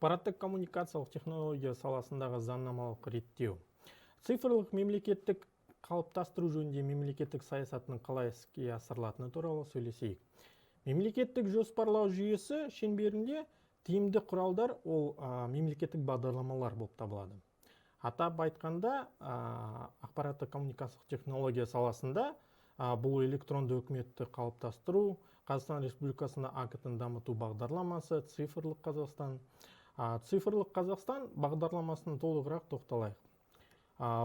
Ақпараттық коммуникациялық технология саласындағы заңнамалық реттеу. Цифрлық мемлекеттік қалыптастыру жөнінде мемлекеттік саясатының қалай іске асырылатыны туралы сөйлесейік. Мемлекеттік жоспарлау жүйесі шеңберінде тиімді құралдар ол мемлекеттік бағдарламалар болып табылады. Атап айтқанда, ақпараттық коммуникациялық технология саласында бұл электронды үкіметті қалыптастыру, Қазақстан Республикасында АКТ-ны дамыту бағдарламасы, цифрлық Қазақстан. Цифрлық Қазақстан бағдарламасының толығырақ тоқталайық.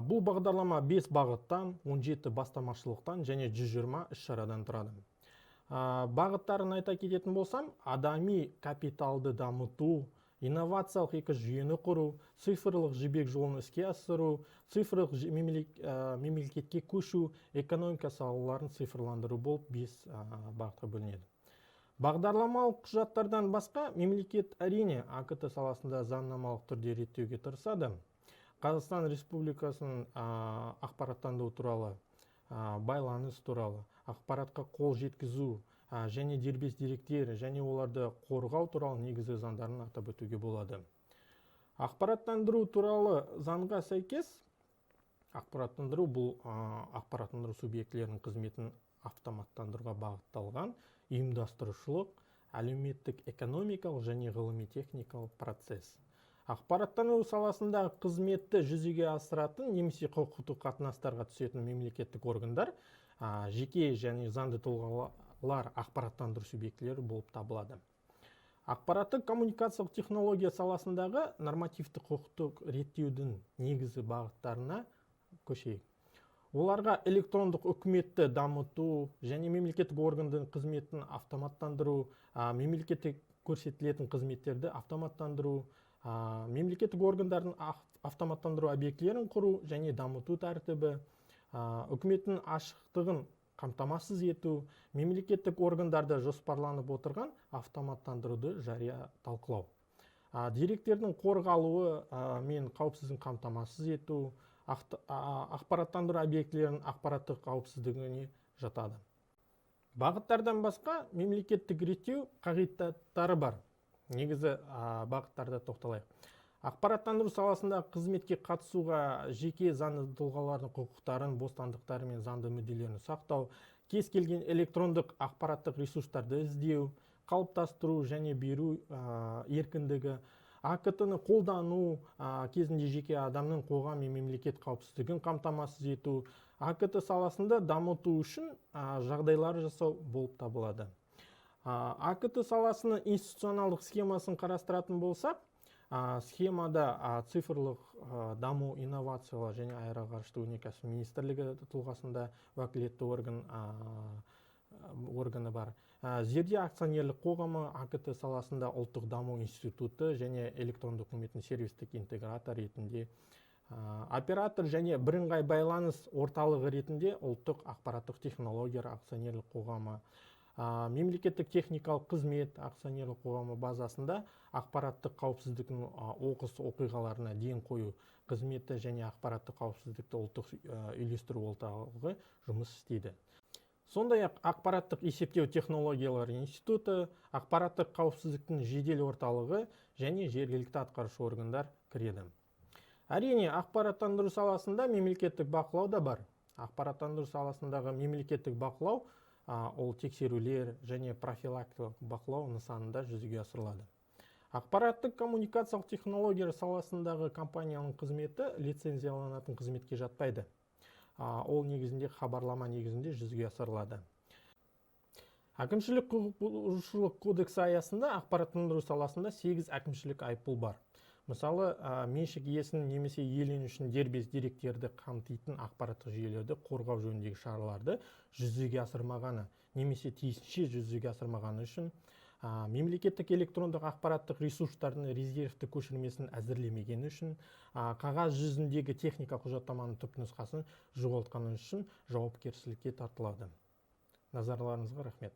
Бұл бағдарлама 5 бағыттан, 17 бастамашылықтан және 120 іс-шарадан тұрады. Бағыттарын айта кететін болсам, адами капиталды дамыту, инновациялық жүйені құру, цифрлық жібек жолын іске асыру, цифрлық мемлекетке көшу, экономика салаларын цифрландыру болып 5 бағытқа бөлінеді. Бағдарламалық құжаттардан басқа мемлекет әрине АКТ саласында заңнамалық түрде реттеуге тырысады. Қазақстан Республикасының ақпараттандыру туралы, байланыс туралы, ақпаратқа қол жеткізу және дербес деректер және оларды қорғау туралы негізгі заңдарын атап өтуге болады. Ақпараттандыру туралы заңға сәйкес, ақпараттандыру бұл ақпараттандыру субъектілерінің қызметін автоматтандыруға бағытталған ұйымдастырушылық, әлеуметтік, экономикалық және ғылыми-техникалық процесс. Ақпараттандыру саласындағы қызметті жүзеге асыратын немесе құқықтық қатынастарға түсетін мемлекеттік органдар, жеке және заңды тұлғалар ақпараттандыру субъектілері болып табылады. Ақпараттық коммуникациялық технология саласындағы нормативті құқықтық реттеудің негізгі бағыттарына көшейік. Оларға электрондық үкіметті дамыту және мемлекеттік органдың қызметін автоматтандыру, мемлекеттік көрсетілетін қызметтерді автоматтандыру, мемлекеттік органдардың автоматтандыру объектілерін құру және дамыту тәртібі, үкіметтің ашықтығын қамтамасыз ету, мемлекеттік органдарда жоспарланып отырған автоматтандыруды жария талқылау. Деректердің қорғалуы мен қауіпсіздігін қамтамасыз ету, ақпараттандыру объектілерінің ақпараттық қауіпсіздігіне жатады. Бағыттардан басқа мемлекеттік реттеу қағидаттары бар. Негізі бағыттарда тоқталайық. Ақпараттандыру саласында қызметке қатысуға жеке заңды тұлғалардың құқықтарын, бостандықтары мен заңды мүдделерін сақтау, кез келген электрондық ақпараттық ресурстарды іздеу, қалыптастыру және беру еркіндігі, АКТ-ны қолдану кезінде жеке адамның қоғам мен мемлекет қауіпсіздігін қамтамасыз ету, АКТ саласында дамыту үшін жағдайлар жасау болып табылады. АКТ саласының институционалдық схемасын қарастыратын болсақ, схемада цифрлық даму, инновациялар және аэроғарыштық өнеркәсіп министрлігі тұлғасында уәкілетті органы бар. Зерде акционерлік қоғамы АКТ саласында ұлттық даму институты және электронды үкіметтің сервистік интегратор ретінде, оператор және бірыңғай байланыс орталығы ретінде ұлттық ақпараттық технологиялар акционерлік қоғамы, мемлекеттік техникалық қызмет акционерлік қоғамы базасында ақпараттық қауіпсіздіктің оқыс оқиғаларына ден қою қызметі және ақпараттық қауіпсіздікті ұлттық үйлестіру орталығы жұмыс істейді. Сондай-ақ ақпараттық есептеу технологиялары институты, ақпараттық қауіпсіздіктің жедел орталығы және жергілікті атқарушы органдар кіреді. Әрине, ақпараттандыру саласында мемлекеттік бақылау да бар. Ақпараттандыру саласындағы мемлекеттік бақылау ол тексерулер және профилактикалық бақылау нысанында жүзеге асырылады. Ақпараттық коммуникациялық технологиялар саласындағы компанияның қызметі лицензияланатын қызметке жатпайды. Ол негізінде хабарлама негізінде жүзеге асырылады. Әкімшілік құқық бұзушылық кодексі аясында ақпараттандыру саласында 8 әкімшілік айыппұл бар. Мысалы, меншік иесінің немесе иеленушінің дербес деректерді қамтитын ақпараттық жүйелерді қорғау жөніндегі шараларды жүзеге асырмағаны немесе тиісінше жүзеге асырмағаны үшін, мемлекеттік электрондық ақпараттық ресурстардың резервті көшірмесін әзірлемегені үшін, қағаз жүзіндегі техника құжаттаманың түпнұсқасын жоғалтқаны үшін жауапкершілікке тартылады. Назарларыңызға рахмет.